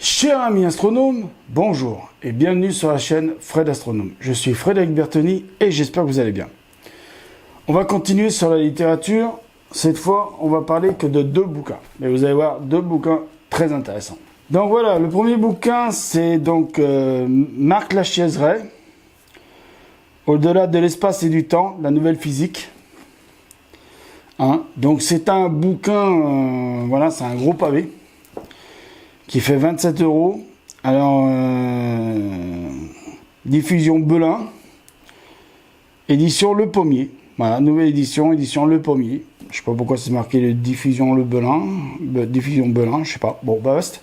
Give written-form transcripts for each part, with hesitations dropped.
Cher ami astronome, bonjour et bienvenue sur la chaîne Fred Astronome. Je suis Frédéric Bertoni et j'espère que vous allez bien. On va continuer sur la littérature. Cette fois, on va parler que de deux bouquins. Mais vous allez voir, deux bouquins très intéressants. Donc voilà, le premier bouquin, c'est donc Marc Lachaise-Ray, Au-delà de l'espace et du temps, la nouvelle physique. Donc c'est un bouquin, voilà, c'est un gros pavé qui fait 27 €. Alors, diffusion Belin, édition Le Pommier. Voilà, nouvelle édition Le Pommier. Je sais pas pourquoi c'est marqué le diffusion Le Belin, diffusion Belin, je sais pas. Bon, basta.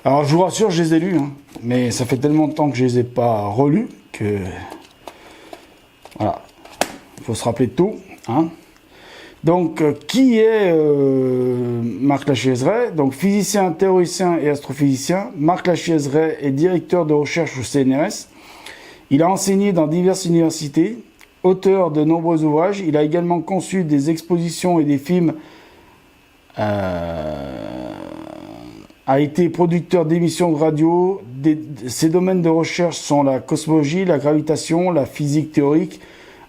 Alors, je vous rassure, je les ai lus, mais ça fait tellement de temps que je les ai pas relus que voilà, il faut se rappeler de tout, Donc, qui est Marc Lachaise-Ray? Donc, physicien, théoricien et astrophysicien. Marc Lachaise-Ray est directeur de recherche au CNRS. Il a enseigné dans diverses universités, auteur de nombreux ouvrages. Il a également conçu des expositions et des films. A été producteur d'émissions de radio. Ses domaines de recherche sont la cosmologie, la gravitation, la physique théorique,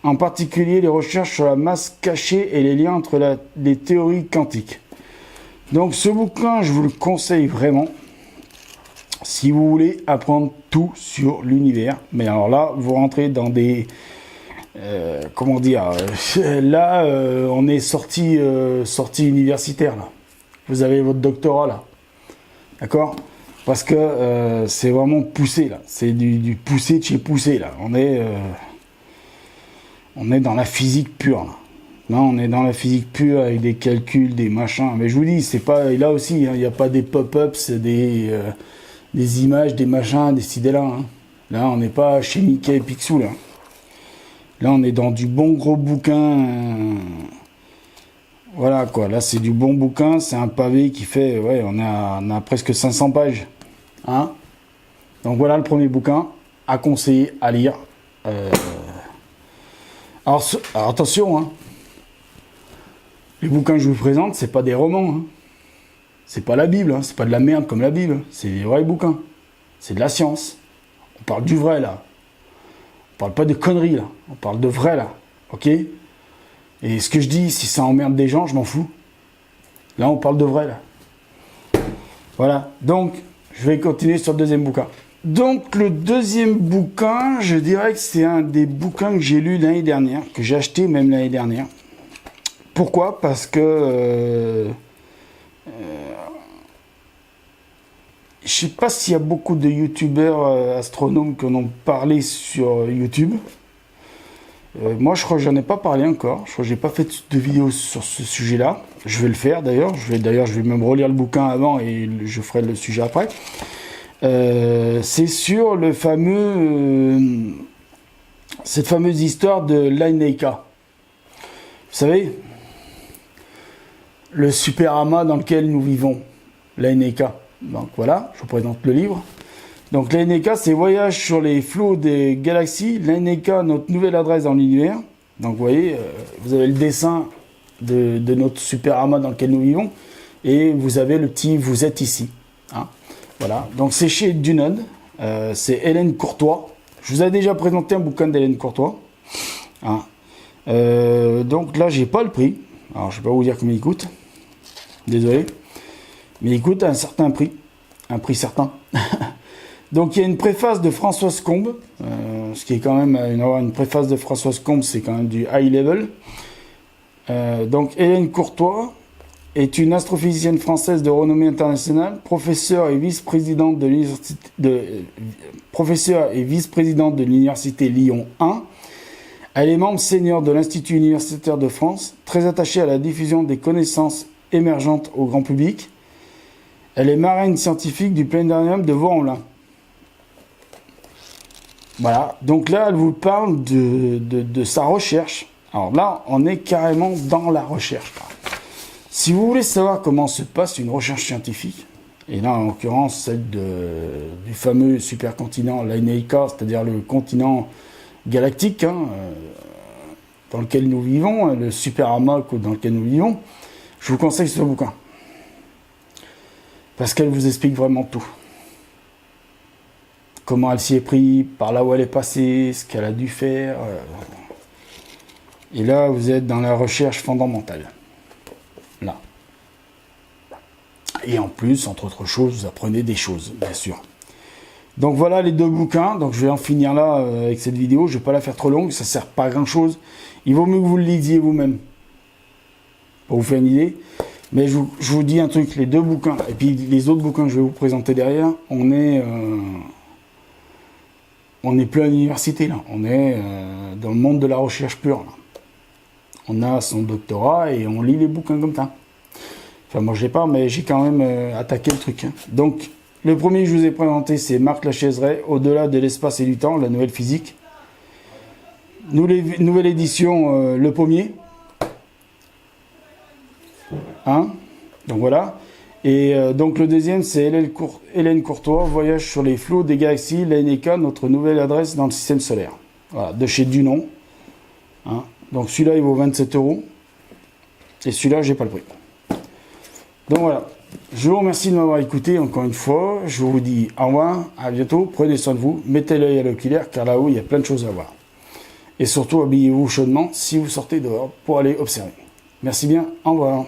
en particulier les recherches sur la masse cachée et les liens entre les théories quantiques. Donc ce bouquin, je vous le conseille vraiment si vous voulez apprendre tout sur l'univers. Mais alors là, vous rentrez dans des... comment dire, là, on est sorti universitaire, là. Vous avez votre doctorat, là. D'accord? Parce que c'est vraiment poussé, là. C'est du poussé de chez poussé, là. On est dans la physique pure, là. Là, on est dans la physique pure avec des calculs, des machins. Mais je vous dis, c'est pas... Et là aussi, il n'y a pas des pop-ups, des images, des machins, des ci, des là. Là, on n'est pas chez Mickey et Picsou, là. Là, on est dans du bon gros bouquin. Voilà, quoi. Là, c'est du bon bouquin. C'est un pavé qui fait... Ouais, on a presque 500 pages. Donc, voilà le premier bouquin à conseiller, à lire. Alors, attention, les bouquins que je vous présente, c'est pas des romans. C'est pas la Bible, c'est pas de la merde comme la Bible. C'est des vrais bouquins. C'est de la science. On parle du vrai, là. On parle pas de conneries, là. On parle de vrai, là. Ok? Et ce que je dis, si ça emmerde des gens, je m'en fous. Là, on parle de vrai, là. Voilà. Donc, je vais continuer sur le deuxième bouquin. Donc, le deuxième bouquin, je dirais que c'est un des bouquins que j'ai lu l'année dernière, que j'ai acheté même l'année dernière. Pourquoi? Parce que... je sais pas s'il y a beaucoup de youtubeurs astronomes qui en ont parlé sur YouTube. Moi, je crois que j'en ai pas parlé encore. Je crois que j'ai pas fait de vidéo sur ce sujet-là. Je vais le faire d'ailleurs. Je vais même relire le bouquin avant et je ferai le sujet après. C'est sur le fameux... cette fameuse histoire de l'Aïneika. Vous savez, le super amas dans lequel nous vivons, l'Aïneika. Donc voilà, je vous présente le livre. Donc l'Aïneika, c'est Voyage sur les flots des galaxies. L'Aïneika, notre nouvelle adresse dans l'univers. Donc vous voyez, vous avez le dessin de notre super amas dans lequel nous vivons. Et vous avez le petit « Vous êtes ici ». Voilà, donc c'est chez Dunod. C'est Hélène Courtois. Je vous ai déjà présenté un bouquin d'Hélène Courtois. Donc là, j'ai pas le prix. Alors, je ne vais pas vous dire combien il coûte. Désolé. Mais il coûte un certain prix. Un prix certain. Donc, il y a une préface de Françoise Combe. Ce qui est quand même... Une préface de Françoise Combe, c'est quand même du high level. Donc, Hélène Courtois est une astrophysicienne française de renommée internationale, professeure et vice-présidente de l'université Lyon 1. Elle est membre senior de l'Institut universitaire de France, très attachée à la diffusion des connaissances émergentes au grand public. Elle est marraine scientifique du planétarium de Vaux-en-Velin. Voilà, donc là, elle vous parle de sa recherche. Alors là, on est carrément dans la recherche. Si vous voulez savoir comment se passe une recherche scientifique, et là, en l'occurrence, celle du fameux supercontinent, l'Aïneika, c'est-à-dire le continent galactique, dans lequel nous vivons, le super amas dans lequel nous vivons, je vous conseille ce bouquin. Parce qu'elle vous explique vraiment tout. comment elle s'y est pris, par là où elle est passée, ce qu'elle a dû faire. Et là, vous êtes dans la recherche fondamentale. Là. Et en plus, entre autres choses, vous apprenez des choses, bien sûr. Donc voilà les 2 bouquins. Donc je vais en finir là avec cette vidéo. Je ne vais pas la faire trop longue, ça ne sert pas à grand chose. Il vaut mieux que vous le lisiez vous-même. Pour vous faire une idée. Mais je vous dis un truc, les 2 bouquins, et puis les autres bouquins que je vais vous présenter derrière, on est plus à l'université là. On est dans le monde de la recherche pure. Là. On a son doctorat et on lit les bouquins comme ça. Enfin moi je l'ai pas, mais j'ai quand même attaqué le truc. Hein. Donc le premier que je vous ai présenté, c'est Marc Lachaiseray, Au-delà de l'espace et du temps, la nouvelle physique. Nouvelle édition, Le Pommier. Hein, donc voilà. Et donc le deuxième, c'est Hélène Courtois, Voyage sur les flots des galaxies, l'ANK, notre nouvelle adresse dans le système solaire. Voilà, de chez Dunon. Hein. Donc celui-là, il vaut 27 €. Et celui-là, j'ai pas le prix. Donc voilà. Je vous remercie de m'avoir écouté encore une fois. Je vous dis au revoir, à bientôt. Prenez soin de vous. Mettez l'œil à l'oculaire car là-haut, il y a plein de choses à voir. Et surtout, habillez-vous chaudement si vous sortez dehors pour aller observer. Merci bien. Au revoir.